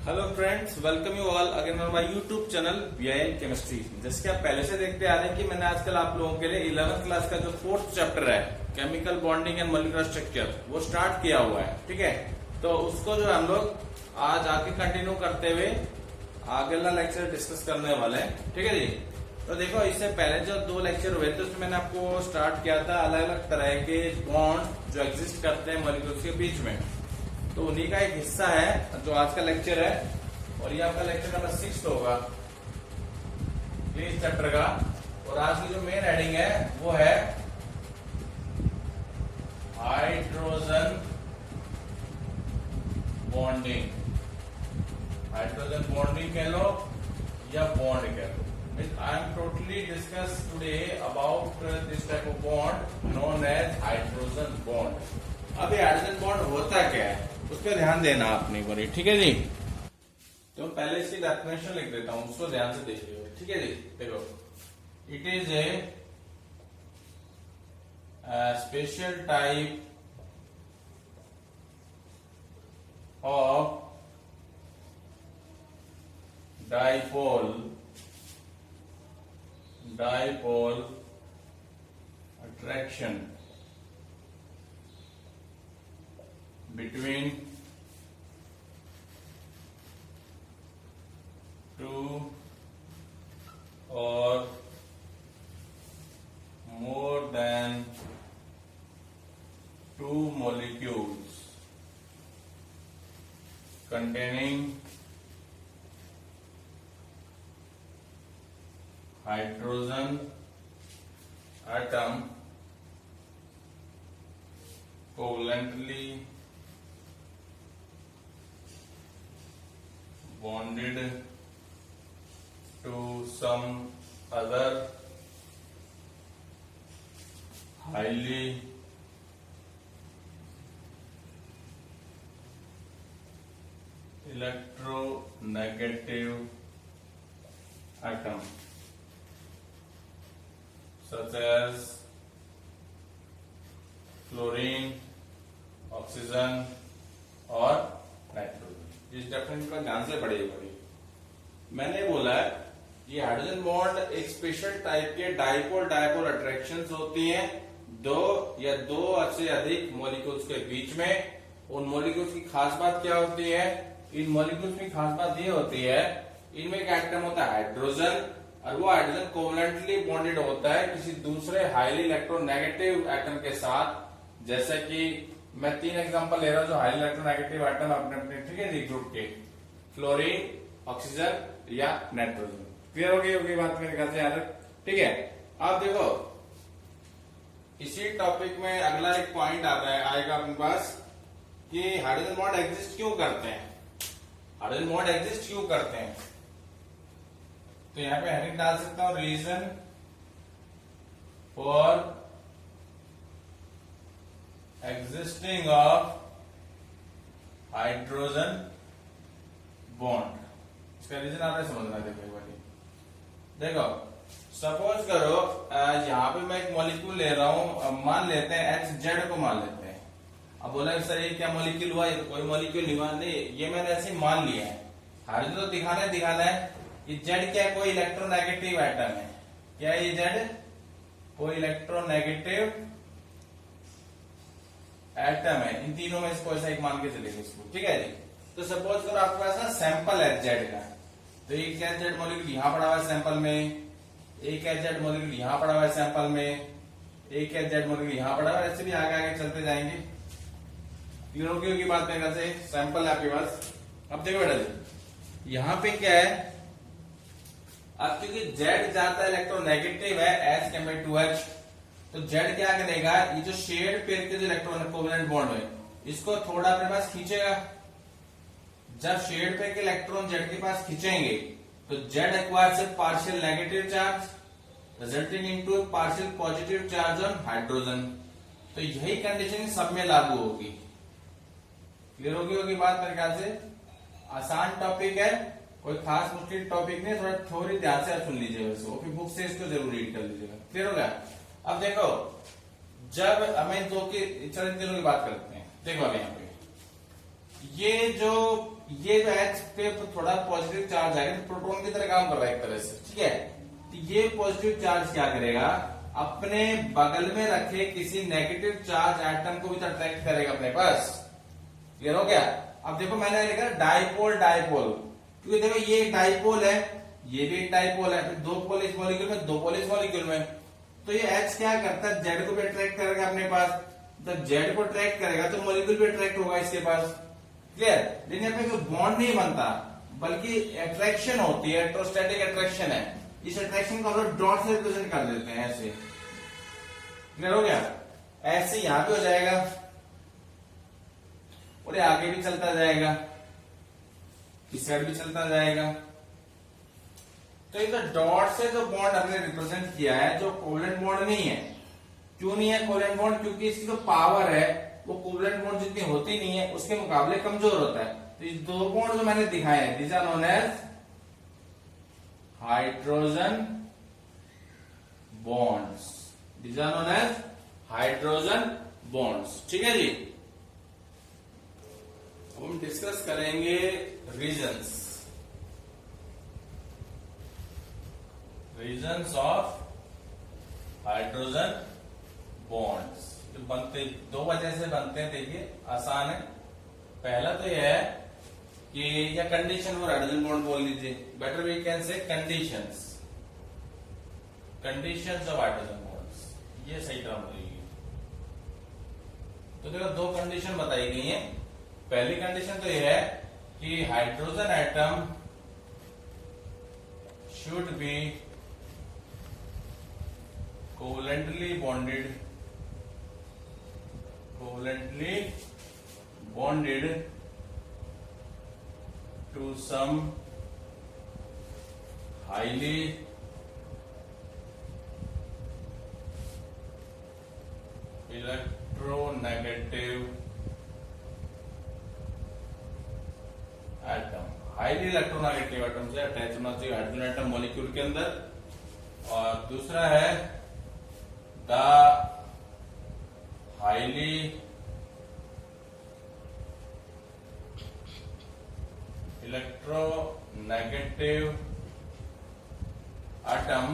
Hello friends, welcome you all again on my YouTube channel VIN chemistry. जैसे कि आप पहले से देखते आ रहे हैं कि मैंने आजकल आप लोगों के लिए 11th क्लास का जो 4th चैप्टर है chemical bonding and molecular structure वो स्टार्ट किया हुआ है। ठीक है, तो उसको जो हम लोग आज आगे कंटिन्यू करते हुए अगला लेक्चर डिस्कस करने वाले हैं। ठीक है जी, तो देखो इससे पहले जो 2 लेक्चर हुए थे उसमें मैंने आपको स्टार्ट किया था अलग अलग तरह के बॉन्ड जो एग्जिस्ट करते हैं मॉलिक्यूल्स के बीच में, तो उन्हीं का एक हिस्सा है जो आज का लेक्चर है। और ये आपका लेक्चर नंबर 6 होगा इस चैप्टर का। और आज की जो मेन हेडिंग है वो है हाइड्रोजन बॉन्डिंग। हाइड्रोजन बॉन्डिंग कह लो या बॉन्ड कह लो। I am totally discuss today about this type of bond known as hydrogen bond. अब ये हाइड्रोजन बॉन्ड होता क्या है उस पर ध्यान देना आपने एक बार, ठीक है जी। तो पहले इसकी डेफिनेशन लिख देता हूं, उसको ध्यान से देखिए। ठीक है जी, देखो it is a special type of dipole attraction between two or more than two molecules containing hydrogen atom covalently bonded to some other highly electronegative atom such as fluorine, oxygen और नाइट्रोजन। इस definition का ध्यान से पढ़िए। मैंने बोला ये hydrogen bond एक स्पेशल टाइप के डाइपोल अट्रैक्शंस होती हैं दो या दो से अधिक मॉलिक्यूल्स के बीच में। उन मॉलिक्यूल्स की खास बात क्या होती है? इन मॉलिक्यूल्स की खास बात ये होती है इनमें एक एटम होता है हाइड्रोजन, और वो हाइड्रोजन कोवलेंटली बॉन्डेड होता है किसी दूसरे हाईली इलेक्ट्रोनेगेटिव एटम के साथ। जैसे कि मैं 3 एग्जांपल ले रहा हूं जो हाईली इलेक्ट्रोनेगेटिव एटम अपने अपने, ठीक है जी, ग्रुप के फ्लोरीन, ऑक्सीजन या नाइट्रोजन। क्लियर हो गई होगी बात मेरे ख्याल से यार। ठीक है, अब देखो इसी टॉपिक में अगला एक पॉइंट आता है आएगा अपने पास कि हाइड्रोजन बॉन्ड एग्जिस्ट क्यों करते हैं। हाइड्रोजन बॉन्ड एग्जिस्ट क्यों करते हैं, तो यहां पे हेडिंग डाल सकता हूं reason for existing of hydrogen bond. इसका रीजन आपने समझना। देखो सपोज करो यहां पे मैं एक मॉलिक्यूल ले रहा हूं, मान लेते हैं HZ को मान लेते हैं। अब बोला सर ये क्या मॉलिक्यूल हुआ? ये कोई मॉलिक्यूल नहीं हुआ, नहीं, ये मैंने ऐसे ही मान लिया है। हाइड्रोजन तो दिखाना है। ये Z क्या है? कोई इलेक्ट्रोनेगेटिव एटम है। क्या है ये Z? कोई इलेक्ट्रोनेगेटिव एटम है। इन तीनों में से कोई सा एक मान के चलेगा इसको। ठीक है जी, तो सपोज करो आपके पास ना सैंपल है Z का, तो एक Z मॉलिक्यूल यहां पड़ा हुआ है सैंपल में, एक Z मॉलिक्यूल यहां पड़ा हुआ है सैंपल में, एक Z मॉलिक्यूल यहां पड़ा हुआ है। ऐसे भी आगे आगे चलते जाएंगे। क्लियर होगी बात मेरे ख्याल से। सैंपल है आपके पास। अब देखो बेटा जी यहां पे क्या है, अब क्योंकि Z ज्यादा इलेक्ट्रोनेगेटिव है एज कम्पेयर टू H, तो Z क्या करेगा, ये जो शेड पेयर के जो इलेक्ट्रॉन कोवेलेंट बॉन्ड है इसको थोड़ा अपने पास खींचेगा। जब शेड पेयर के इलेक्ट्रॉन Z के पास खींचेंगे तो Z acquires A partial negative charge resulting into partial positive charge on hydrogen. तो यही कंडीशन सब में लागू होगी। क्लियर होगी बात मेरे ख्याल से। आसान टॉपिक है, कोई खास मुश्किल टॉपिक नहीं, थोड़ा थोड़ी ध्यान से सुन लीजिएगा इसको, फिर बुक से इसको जरूर रीड कर लीजिएगा। क्लियर हो गया? अब देखो जब हमें दो की, चलो इन तीनों की बात करते हैं। देखो अब यहाँ पे ये जो ये जो H पे थोड़ा पॉजिटिव चार्ज आएगा, तो प्रोटॉन की तरह काम कर रहा है एक तरह से, ठीक है। तो ये पॉजिटिव चार्ज क्या करेगा, अपने बगल में रखे किसी नेगेटिव चार्ज एटम को भी तो अट्रैक्ट करेगा अपने पास। क्लियर हो गया। अब देखो मैंने लिखा डाइपोल डाइपोल, क्योंकि देखो ये एक डाइपोल है, ये भी एक डाइपोल है, फिर 2 पोल इस मॉलिक्यूल में, 2 पोल इस मॉलिक्यूल में, तो ये H क्या करता है, Z को भी अट्रैक्ट करेगा अपने पास। जब Z को अट्रैक्ट करेगा तो मॉलिक्यूल भी अट्रैक्ट होगा इसके पास। क्लियर। लेकिन यहाँ पे कोई बॉन्ड नहीं बनता, बल्कि अट्रैक्शन होती है, इलेक्ट्रोस्टैटिक अट्रैक्शन है। इस अट्रैक्शन को हम लोग डॉट से रिप्रेजेंट कर देते हैं ऐसे। क्लियर हो गया। ऐसे यहां पे हो जाएगा और ये आगे भी चलता जाएगा, इस साइड भी चलता जाएगा। तो ये तो डॉट से जो बॉन्ड हमने रिप्रेजेंट किया है, जो कोवेलेंट बॉन्ड नहीं है। क्यों नहीं है कोवेलेंट बॉन्ड, क्योंकि इसकी जो पावर है वो कोवेलेंट बॉन्ड जितनी होती नहीं है, उसके मुकाबले कमजोर होता है। तो ये 2 बॉन्ड जो मैंने दिखाए हैं, these are known as hydrogen bonds, these are known as hydrogen bonds, ठीक है जी। हम डिस्कस करेंगे reasons, reasons of hydrogen bonds. जो बनते 2 वजह से बनते हैं, देखिए आसान है। पहला तो यह है कि या कंडीशन फॉर हाइड्रोजन बॉन्ड बोल लीजिए, better we can say conditions, conditions of hydrogen bonds, ये सही टर्म रहेगी। तो देखो 2 कंडीशन बताई गई हैं। पहली कंडीशन तो यह है कि hydrogen atom should be covalently bonded, covalently bonded to some highly electronegative atom. Highly electronegative atom से अटैच होना चाहिए हाइड्रोजन एटम मॉलिक्यूल के अंदर। और दूसरा है the highly electronegative atom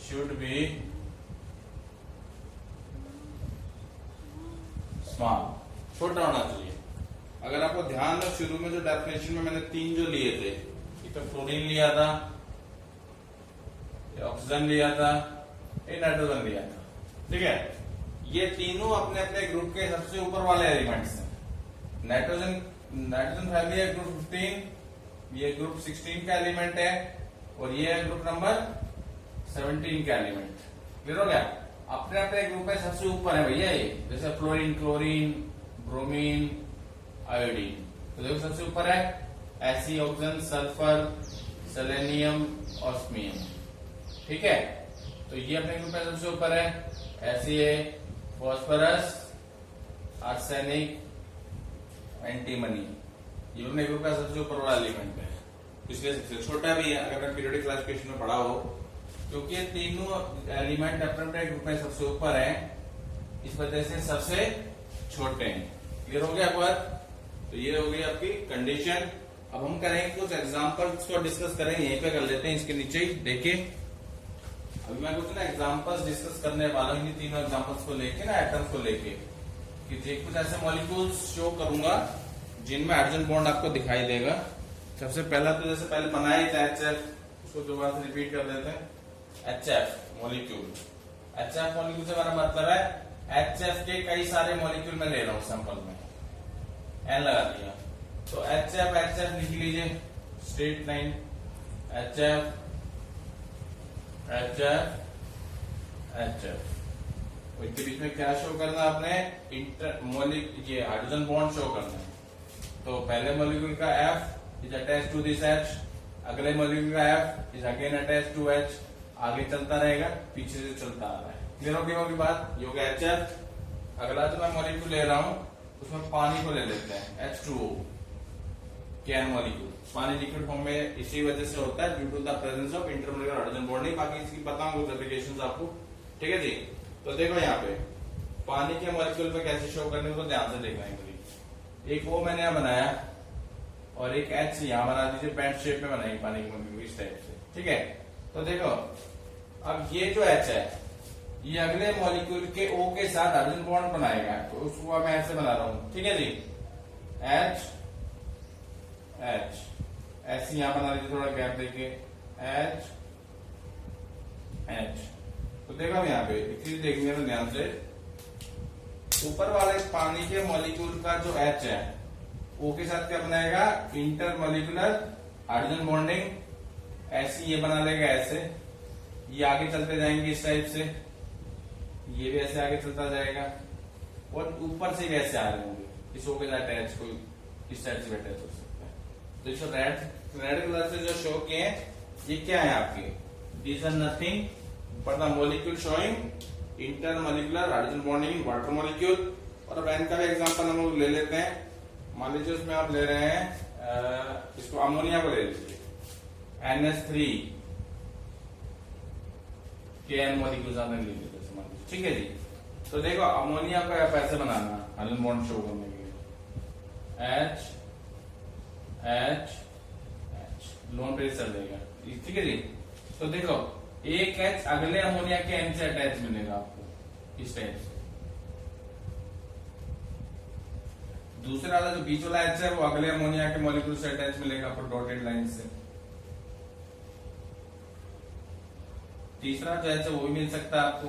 should be small, छोटा होना चाहिए। अगर आपको ध्यान हो, शुरू में जो डेफिनेशन में मैंने 3 जो लिए थे, एक तो फ्लोरीन लिया था, ऑक्सीजन लिया था, ये नाइट्रोजन लिया था, ठीक है। ये तीनों अपने अपने ग्रुप के सबसे ऊपर वाले एलिमेंट्स हैं। नाइट्रोजन फैमिली है ग्रुप 15, ये ग्रुप 16 का एलिमेंट है, और ये है ग्रुप नंबर 17 का एलिमेंट। क्लियर हो गया। अपने अपने ग्रुप में सबसे ऊपर है भैया ये, जैसे फ्लोरीन, क्लोरीन, ब्रोमीन, आयोडीन, तो देखो सबसे ऊपर है। ऐसी ऑक्सीजन, सल्फर, सेलेनियम, ऑस्मियम, ठीक है। तो ये अपने ग्रुप में सबसे ऊपर है। ऐसी है फॉस्फोरस, आर्सेनिक, एंटीमनी, ये अपने ग्रुप का सबसे ऊपर वाला एलिमेंट है, इसलिए सबसे छोटा भी है अगर मैं पीरियोडिक क्लासिफिकेशन में पढ़ा हो, क्योंकि ये तीनों एलिमेंट अपने अपने ग्रुप में सबसे ऊपर है, इस वजह से सबसे छोटे हैं। क्लियर हो गया बात। तो ये हो गई आपकी कंडीशन। अब हम करेंगे कुछ एग्जांपल्स को डिस्कस करेंगे, यहीं पे कर लेते हैं इसके नीचे ही। देखिए अभी मैं कुछ ना एग्जांपल्स डिस्कस करने वाला हूँ, तीनों एग्जांपल्स को लेके ना, एटम्स को लेके, कि कुछ ऐसे मॉलिक्यूल्स शो करूंगा जिनमें हाइड्रोजन बॉन्ड आपको दिखाई देगा। सबसे पहला तो जैसे पहले बनाया था HF, उसको दोबारा से रिपीट कर देते हैं। HF मॉलिक्यूल, HF मॉलिक्यूल से हमारा मतलब है HF के कई सारे मॉलिक्यूल मैं ले रहा हूँ सैंपल में, N लगा दिया। तो HF लिख लीजिए स्ट्रेट लाइन, HF इसके बीच में क्या शो करना आपने, ये हाइड्रोजन बॉन्ड शो करना है। तो पहले मॉलिक्यूल का F is attach to this H, अगले मॉलिक्यूल का F is again attach to H, आगे चलता रहेगा, पीछे से चलता आ रहा है। क्लियर हो गई होगी बात। ये हो गया HF। अगला जो मैं मॉलिक्यूल ले रहा हूं उसमें पानी को ले लेते हैं, H2O, कैन मॉलिक्यूल। पानी लिक्विड फॉर्म में इसी वजह से होता है, due to the presence of intermolecular hydrogen bonding. बाकी इसकी बताऊंगा कुछ एप्लीकेशंस आपको, ठीक है जी। तो देखो यहाँ पे पानी के मॉलिक्यूल पे कैसे शो करने को ध्यान से देखना है। एक O मैंने यहाँ बनाया और एक H यहाँ बना दीजिए, पेंट शेप में बनाएंगे पानी की मॉलिक्यूल इस टाइप से, ठीक है। तो देखो अब ये जो H है ये अगले मॉलिक्यूल के O के साथ हाइड्रोजन बॉन्ड बनाएगा, तो उसको मैं ऐसे बना रहा हूं, ठीक है जी। H H ऐसे यहां बना लीजिए, थोड़ा गैप देके H H। तो देखो हम यहाँ पे एक चीज देखेंगे तो ध्यान से, ऊपर वाले पानी के मॉलिक्यूल का जो H है O के साथ क्या बनाएगा, इंटर मॉलिक्यूलर हाइड्रोजन बॉन्डिंग, ऐसे ये बना लेगा ऐसे, ये आगे चलते जाएंगे इस टाइप से, ये भी ऐसे आगे चलता जाएगा और ऊपर से भी ऐसे आ रहे होंगे इस O के साथ अटैच, कोई इस टाइप से अटैच हो सकता है। तो इसको रेड कलर से जो शो किए हैं ये क्या है आपके, these are nothing but the molecule showing intermolecular hydrogen bonding in water molecule. और अब एन का भी एग्जांपल हम लोग ले लेते हैं। मान लीजिए उसमें आप ले रहे हैं इसको अमोनिया को ले लीजिए, NH3 के N मॉलिक्यूल्स आपने ले लीजिए, ठीक है जी। तो देखो अमोनिया को आप ऐसे बनाना हाइड्रोजन बॉन्ड शो करने के लिए, H H H लोन पे चल जाएगा, ठीक है जी। तो देखो एक H अगले अमोनिया के N से अटैच मिलेगा आपको इस टाइप से, दूसरा वाला जो बीच वाला H है वो अगले अमोनिया के मॉलिक्यूल से अटैच मिलेगा आपको डॉटेड लाइन से, तीसरा जो H है वो भी मिल सकता है आपको।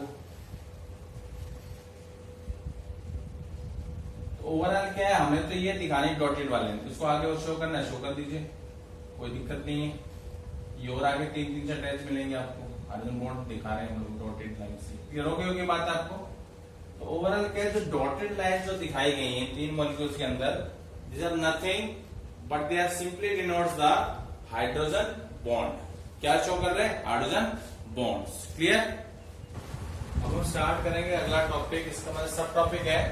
ओवरऑल क्या है, हमें तो ये दिखाने डॉटेड वाले हैं, इसको आगे और शो करना है, शो कर दीजिए, कोई दिक्कत नहीं है। ये और आगे तीन तीन से अटैच मिलेंगे आपको, हाइड्रोजन बॉन्ड दिखा रहे हैं हम लोग डॉटेड लाइन से, क्लियर हो गई होगी बात आपको। तो ओवरऑल क्या है, जो डॉटेड लाइन जो दिखाई गई है तीन मॉलिक्यूल्स के अंदर, this are nothing but they are simply denotes the hydrogen bond. क्या शो कर रहे हैं, हाइड्रोजन बॉन्ड्स, क्लियर। अब हम स्टार्ट करेंगे अगला टॉपिक, इसका मतलब सब टॉपिक है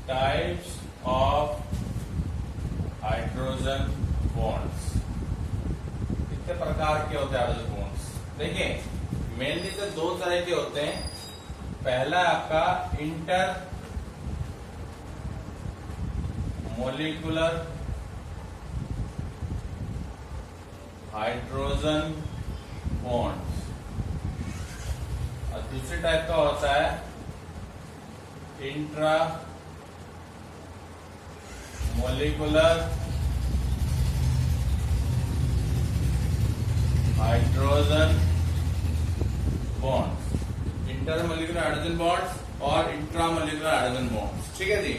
टाइप्स ऑफ हाइड्रोजन बॉन्ड्स। कितने प्रकार के होते हैं हाइड्रोजन बॉन्ड्स, देखिए मेनली तो दो तरह के होते हैं। पहला आपका इंटर मोलिकुलर हाइड्रोजन बॉन्ड्स और दूसरे टाइप का होता है intra molecular hydrogen bonds, intermolecular hydrogen bonds और इंट्रामोलिकुलर हाइड्रोजन बॉन्ड्स, ठीक है जी।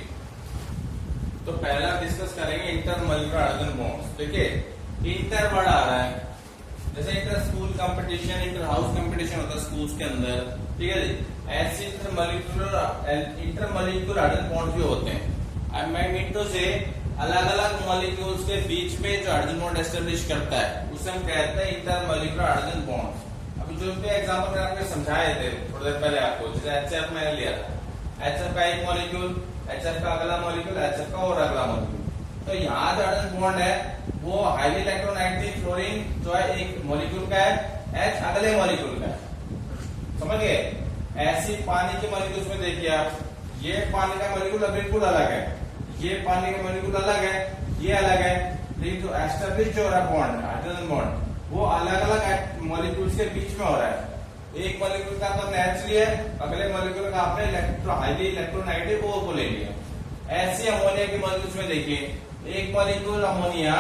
तो पहला डिस्कस करेंगे इंटरमोलिकुलर हाइड्रोजन बॉन्ड्स। देखिए इंटर वर्ड आ रहा है, जैसे inter school competition, inter house competition होता है स्कूल्स के अंदर, ठीक है जी। ऐसे इंटरमोलिकुलर हाइड्रोजन बॉन्ड्स भी होते हैं। आई मीन टू से अलग अलग मॉलिक्यूल्स के बीच में जो हाइड्रोजन बॉन्ड एस्टेब्लिश करता है उसे हम कहते हैं इंटरमोलिकुलर हाइड्रोजन बॉन्ड्स। अभी जो एग्जांपल मैंने आपको समझाए थे थोड़ी देर पहले आपको, जैसे HF मैंने लिया था, HF का एक मॉलिक्यूल, HF का अगला मॉलिक्यूल, HF का और अगला मॉलिक्यूल। तो यहाँ जो हाइड्रोजन बॉन्ड है वो हाईली इलेक्ट्रोनेगेटिव फ्लोरीन जो है एक मॉलिक्यूल का है, H अगले मॉलिक्यूल का है, समझ गए। ऐसी पानी के मॉलिक्यूल्स में देखिए आप, ये पानी का मॉलिक्यूल बिल्कुल अलग है, ये पानी का मॉलिक्यूल अलग है, ये अलग है, लेकिन जो एस्टेब्लिश हो रहा है बॉन्ड हाइड्रोजन बॉन्ड वो अलग अलग मॉलिक्यूल्स के बीच में हो रहा है। एक मॉलिक्यूल का आपने H लिया है, अगले मॉलिक्यूल का आपने हाईली इलेक्ट्रोनेगेटिव O को ले लिया। ऐसे अमोनिया के मॉलिक्यूल्स में देखिए एक मॉलिक्यूल अमोनिया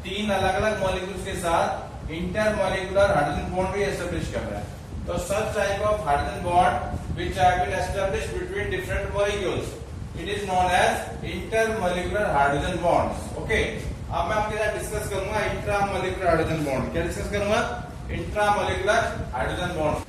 तीन अलग अलग मॉलिक्यूल्स के साथ इंटरमोलिकुलर हाइड्रोजन बॉन्ड भी एस्टेब्लिश कर रहा है। तो such type of hydrogen bond which have been established between different molecules, it is known as intermolecular hydrogen bonds, okay. अब मैं आपके साथ डिस्कस करूंगा इंट्रामोलिकुलर हाइड्रोजन बॉन्ड। क्या डिस्कस करूंगा, इंट्रामोलिकुलर हाइड्रोजन बॉन्ड।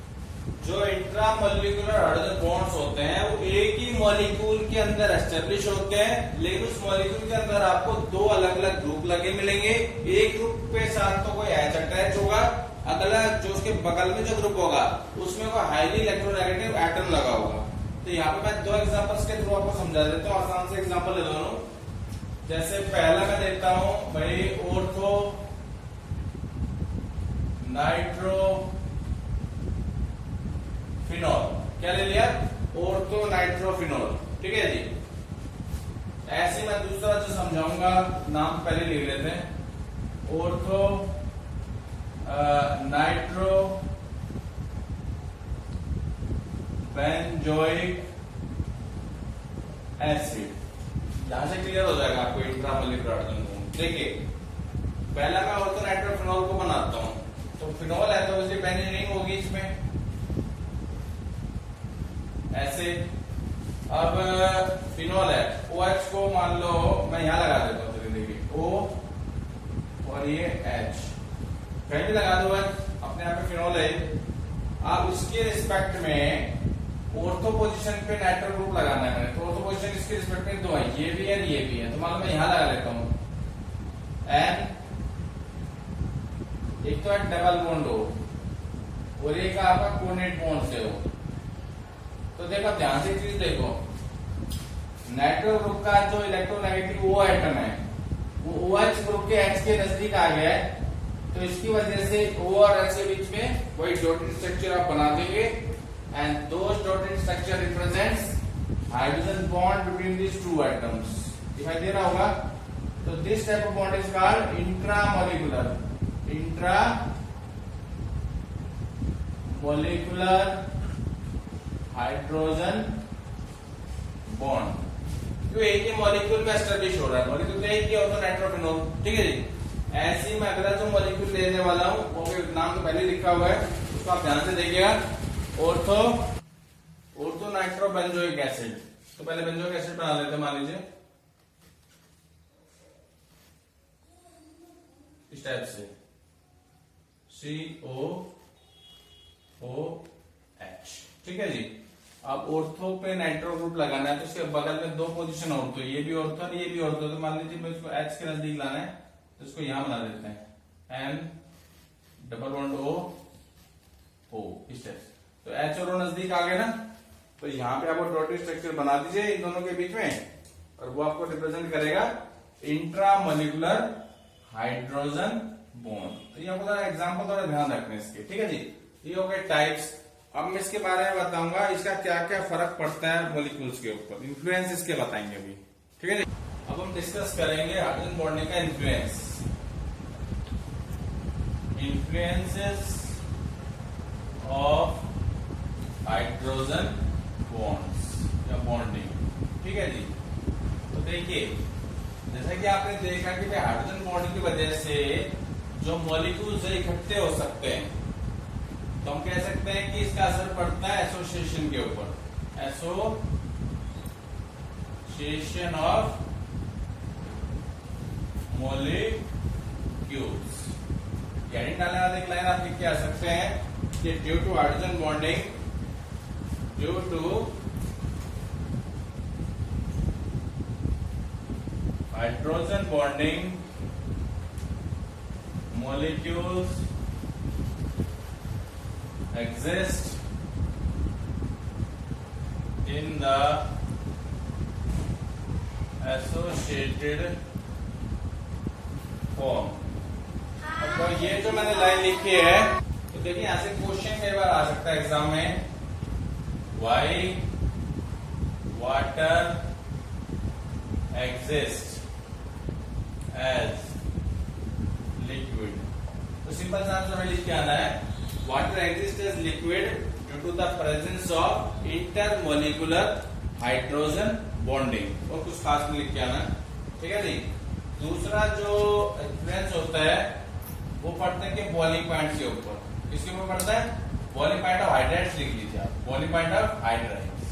जो इंट्रामोलिकुलर हाइड्रोजन बॉन्ड्स होते हैं वो एक ही मॉलिक्यूल के अंदर एस्टेब्लिश होते हैं, लेकिन उस मॉलिक्यूल के अंदर आपको दो अलग अलग ग्रुप लगे मिलेंगे। एक ग्रुप के साथ तो कोई H अटैच होगा, अगला जो उसके बगल में जो ग्रुप होगा उसमें कोई हाईली इलेक्ट्रोनेगेटिव एटम लगा होगा। तो यहाँ पे मैं दो एग्जांपल्स के थ्रू आपको समझा देता हूँ, आसान से एग्जांपल ले दोनों। जैसे पहला मैं देता हूं भाई ऑर्थो नाइट्रो फिनॉल, क्या ले लिया, ऑर्थो नाइट्रोफिनॉल, ठीक है जी। ऐसे मैं दूसरा जो समझाऊंगा नाम पहले लिख लेते हैं, ऑर्थो नाइट्रो बेंजोइक एसिड। यहां से क्लियर हो जाएगा आपको इंट्रामोलिकुलर हाइड्रोजन बॉन्ड। देखिए पहला मैं ऑर्थो नाइट्रोफिनॉल को बनाता हूं, तो फिनॉल है तो उसकी बेंजीन रिंग होगी इसमें ऐसे। अब फिनॉल है, OH को मान लो मैं यहां लगा देता हूं, चलिए देखिए O और ये H कहीं भी लगा दो, अपने आप में फिनॉल है। अब इसके रिस्पेक्ट में ऑर्थो पोजीशन पे नाइट्रो ग्रुप लगाना है मैंने, तो ऑर्थो पोजीशन इसके रिस्पेक्ट में दो है, ये भी है ये भी है, तो मान लो मैं यहां लगा लेता हूं N, एक तो है डबल बॉन्ड हो और एक आपका कोनेट बॉन्ड से हो। तो देखो ध्यान से चीज देखो, नाइट्रो ग्रुप का जो इलेक्ट्रोनेगेटिव O एटम है वो OH ग्रुप के H के नजदीक आ गया है, तो इसकी वजह से O और H के बीच में वही डॉटेड स्ट्रक्चर आप बना देंगे, and those dotted structure represents hydrogen bond between these two atoms. दिखाई दे रहा होगा? तो this type of bond is called intramolecular hydrogen bond. क्यों? एक ही मॉलिक्यूल में एस्टेब्लिश हो रहा है, मॉलिक्यूल तो एक ही होता है नाइट्रोफिनॉल, ठीक है जी। ऐसे ही मैं अगला जो मॉलिक्यूल लेने वाला हूं वो नाम तो पहले लिखा हुआ है, उसको आप ध्यान से देखिएगा, ऑर्थो नाइट्रो बेंजोइक एसिड। तो पहले बेंजोइक एसिड बना लेते हैं, मान लीजिए इस टाइप से COOH, ठीक है जी। अब ऑर्थो पे नाइट्रो ग्रुप लगाना है, तो इसके बगल में दो पोजीशन ऑर्थो, ये भी ऑर्थो और ये भी ऑर्थो, तो मान लीजिए मैं इसको H के नजदीक लाना है, तो इसको यहां बना देते हैं N डबल बॉन्ड O इस टाइप। तो H और O नजदीक आ गए ना, तो यहाँ पे आपको डॉटेड स्ट्रक्चर बना दीजिए इन दोनों के बीच में, और वो आपको रिप्रेजेंट करेगा इंट्रामोलिकुलर हाइड्रोजन बॉन्ड। तो ये आपको एग्जाम्पल थोड़ा ध्यान रखना है इसके, ठीक है जी। ये हो गए टाइप्स। अब मैं इसके बारे में बताऊंगा इसका क्या क्या फर्क पड़ता है मॉलिक्यूल्स के ऊपर, इन्फ्लुएंस इसके बताएंगे अभी, ठीक है जी। अब हम डिस्कस करेंगे हाइड्रोजन बॉन्डिंग का इन्फ्लुएंसेस ऑफ हाइड्रोजन बॉन्ड्स या बॉन्डिंग, ठीक है जी। तो देखिए जैसा कि आपने देखा कि हाइड्रोजन बॉन्डिंग की वजह से जो मॉलिक्यूल्स इकट्ठे हो सकते हैं, तो हम कह सकते हैं कि इसका असर पड़ता है एसोसिएशन के ऊपर, एसोसिएशन ऑफ मॉलिक्यूल्स। यानी डालने वाले एक लाइन आप लिख के आ सकते हैं कि due to hydrogen bonding, due to hydrogen bonding molecules exist in the associated form। तो ये जो मैंने लाइन लिखी है, तो देखिए यहां से क्वेश्चन कई बार आ सकता है एग्जाम में, why water exists as liquid। तो सिंपल सा आंसर हमें लिख के आना है, water exist as liquid due to the presence of intermolecular hydrogen bonding, और कुछ खास में लिख के आना है, ठीक है जी। दूसरा जो इन्फ्लुएंस होता है वो पढ़ते हैं कि बॉइलिंग पॉइंट के ऊपर, किसके ऊपर पड़ता है? बॉइलिंग पॉइंट ऑफ हाइड्राइड्स लिख लीजिए आप, बॉइलिंग पॉइंट ऑफ हाइड्राइड्स।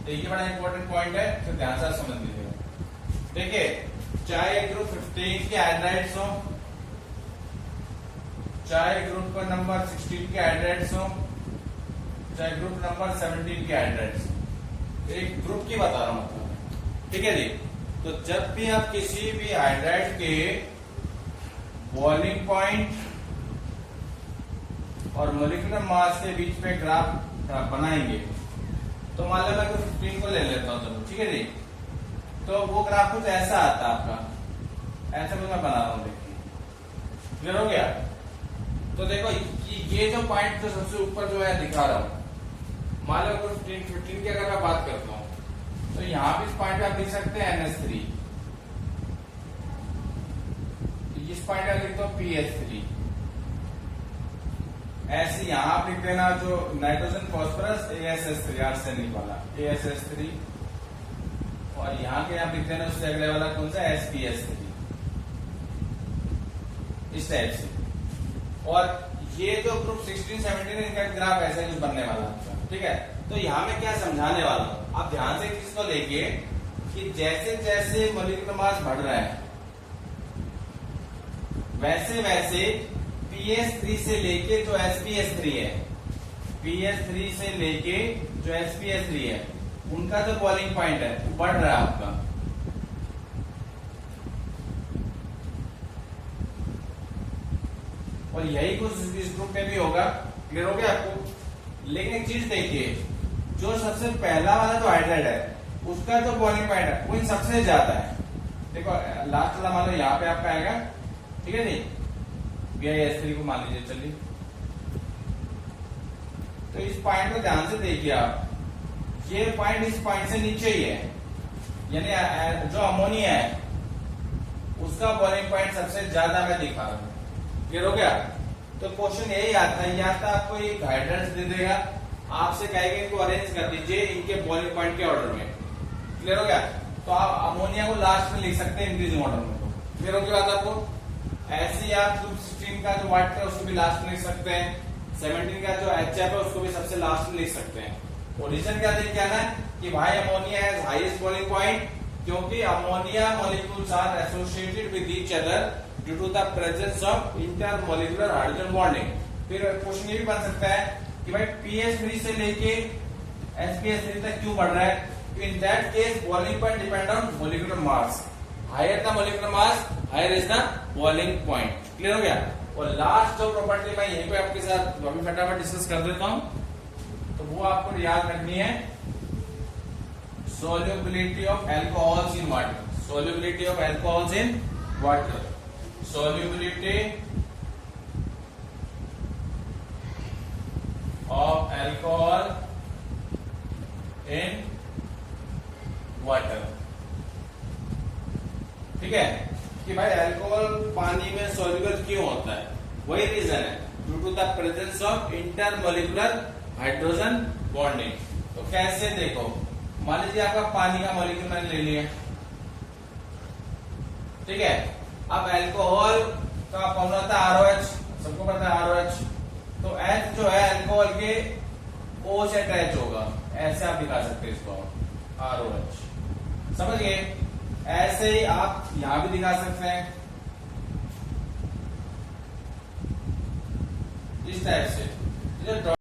तो ये बड़ा इंपॉर्टेंट पॉइंट है, तो ध्यान से समझ लीजिएगा। देखिए चाहे ग्रुप 15 के हाइड्राइड्स हो, चाहे ग्रुप का नंबर 16 के हाइड्राइड्स हो, चाहे ग्रुप नंबर 17 के हाइड्राइड्स, एक ग्रुप की बता रहा हूं, ठीक है जी। तो जब भी आप किसी भी हाइड्राइड के बॉइलिंग पॉइंट और मॉलिक्यूलर मास के बीच में ग्राफ बनाएंगे, तो मान लो मैं 15 को ले लेता हूं, चलो ठीक है जी। तो वो ग्राफ कुछ ऐसा आता है आपका, ऐसा कुछ मैं बना रहा हूं, देखिए क्लियर हो गया। तो देखो ये जो पॉइंट जो सबसे ऊपर जो है दिखा रहा हूं, मान लो 15 की अगर मैं बात करता हूं, तो यहां पे इस पॉइंट पे आप लिख सकते हैं NH3, इस पॉइंट पे लिख दो PH3। ऐसे यहां आप लिख देना जो नाइट्रोजन फॉस्फोरस ASS3, आर्सेनिक वाला ASS3, और यहां के आप लिख देना उससे अगले वाला कौन सा SPH3, इस टाइप से। और ये जो ग्रुप 16, 17 इनका ग्राफ ऐसा ही कुछ बनने वाला है, ठीक है। तो यहां मैं क्या समझाने वाला हूं, आप ध्यान से किसको लेके कि जैसे जैसे मॉलिक्यूलर मास बढ़ रहा है वैसे वैसे PH3 से लेके जो SPH3 है, PH3 से लेके जो SPH3 है, उनका जो बॉइलिंग पॉइंट है वो बढ़ रहा है आपका। और यही कुछ इस ग्रुप में भी होगा। क्लियर हो गया आपको? लेकिन एक चीज देखिए, जो सबसे पहला वाला जो हाइड्राइड है उसका जो बॉइलिंग पॉइंट है वो इन सबसे ज्यादा है। देखो लास्ट वाला मान लो यहाँ पे आपका आएगा, ठीक है नहीं, BiS3 को मान लीजिए, चलिए। तो इस पॉइंट को ध्यान से देखिए आप, ये पॉइंट इस पॉइंट से नीचे ही है, यानी जो अमोनिया है उसका बॉइलिंग पॉइंट सबसे ज्यादा मैं दिखा रहा हूं। क्लियर हो गया? तो क्वेश्चन यही आता है, या तो आपको एक हाइड्रेट्स दे देगा, आपसे कहेगा इनको अरेंज कर दीजिए इनके बॉइलिंग पॉइंट के ऑर्डर में। क्लियर हो गया? तो आप अमोनिया को लास्ट में लिख सकते हैं इंक्रीजिंग ऑर्डर में। क्लियर हो गया बात आपको? ऐसे ही आप ग्रुप 16 का जो वाटर है उसको भी लास्ट में लिख सकते हैं, 17 का जो HF है उसको भी सबसे लास्ट में लिख सकते हैं। और रीजन क्या देख के आना है कि भाई ammonia has highest boiling point, क्योंकि ammonia molecules are associated with each other due to the presence of intermolecular hydrogen bonding. फिर क्वेश्चन ये भी बन सकता है कि भाई PH3 से लेके SPH3 तक क्यों बढ़ रहा है? In that case boiling point depend on molecular mass, higher the molecular mass higher is the boiling point. Clear हो गया? और लास्ट जो प्रॉपर्टी मैं यहीं पे आपके साथ अभी फटाफट डिस्कस कर देता हूं, तो वो आपको याद रखनी है, solubility of alcohols in water, solubility of alcohols in water, solubility of alcohol in water। ठीक है कि भाई अल्कोहल पानी में सॉल्युबल क्यों होता है? वही रीजन है, due to the presence of intermolecular hydrogen bonding. तो कैसे देखो, मान लीजिए आपका पानी का मॉलिक्यूल मैंने ले लिया, ठीक है। अब अल्कोहल का फॉर्मूला था ROH, सबको पता है ROH। तो H जो है अल्कोहल के O से अटैच होगा, ऐसे आप दिखा सकते हैं इसको ROH, समझ गए? ऐसे ही आप यहां भी दिखा सकते हैं इस टाइप से।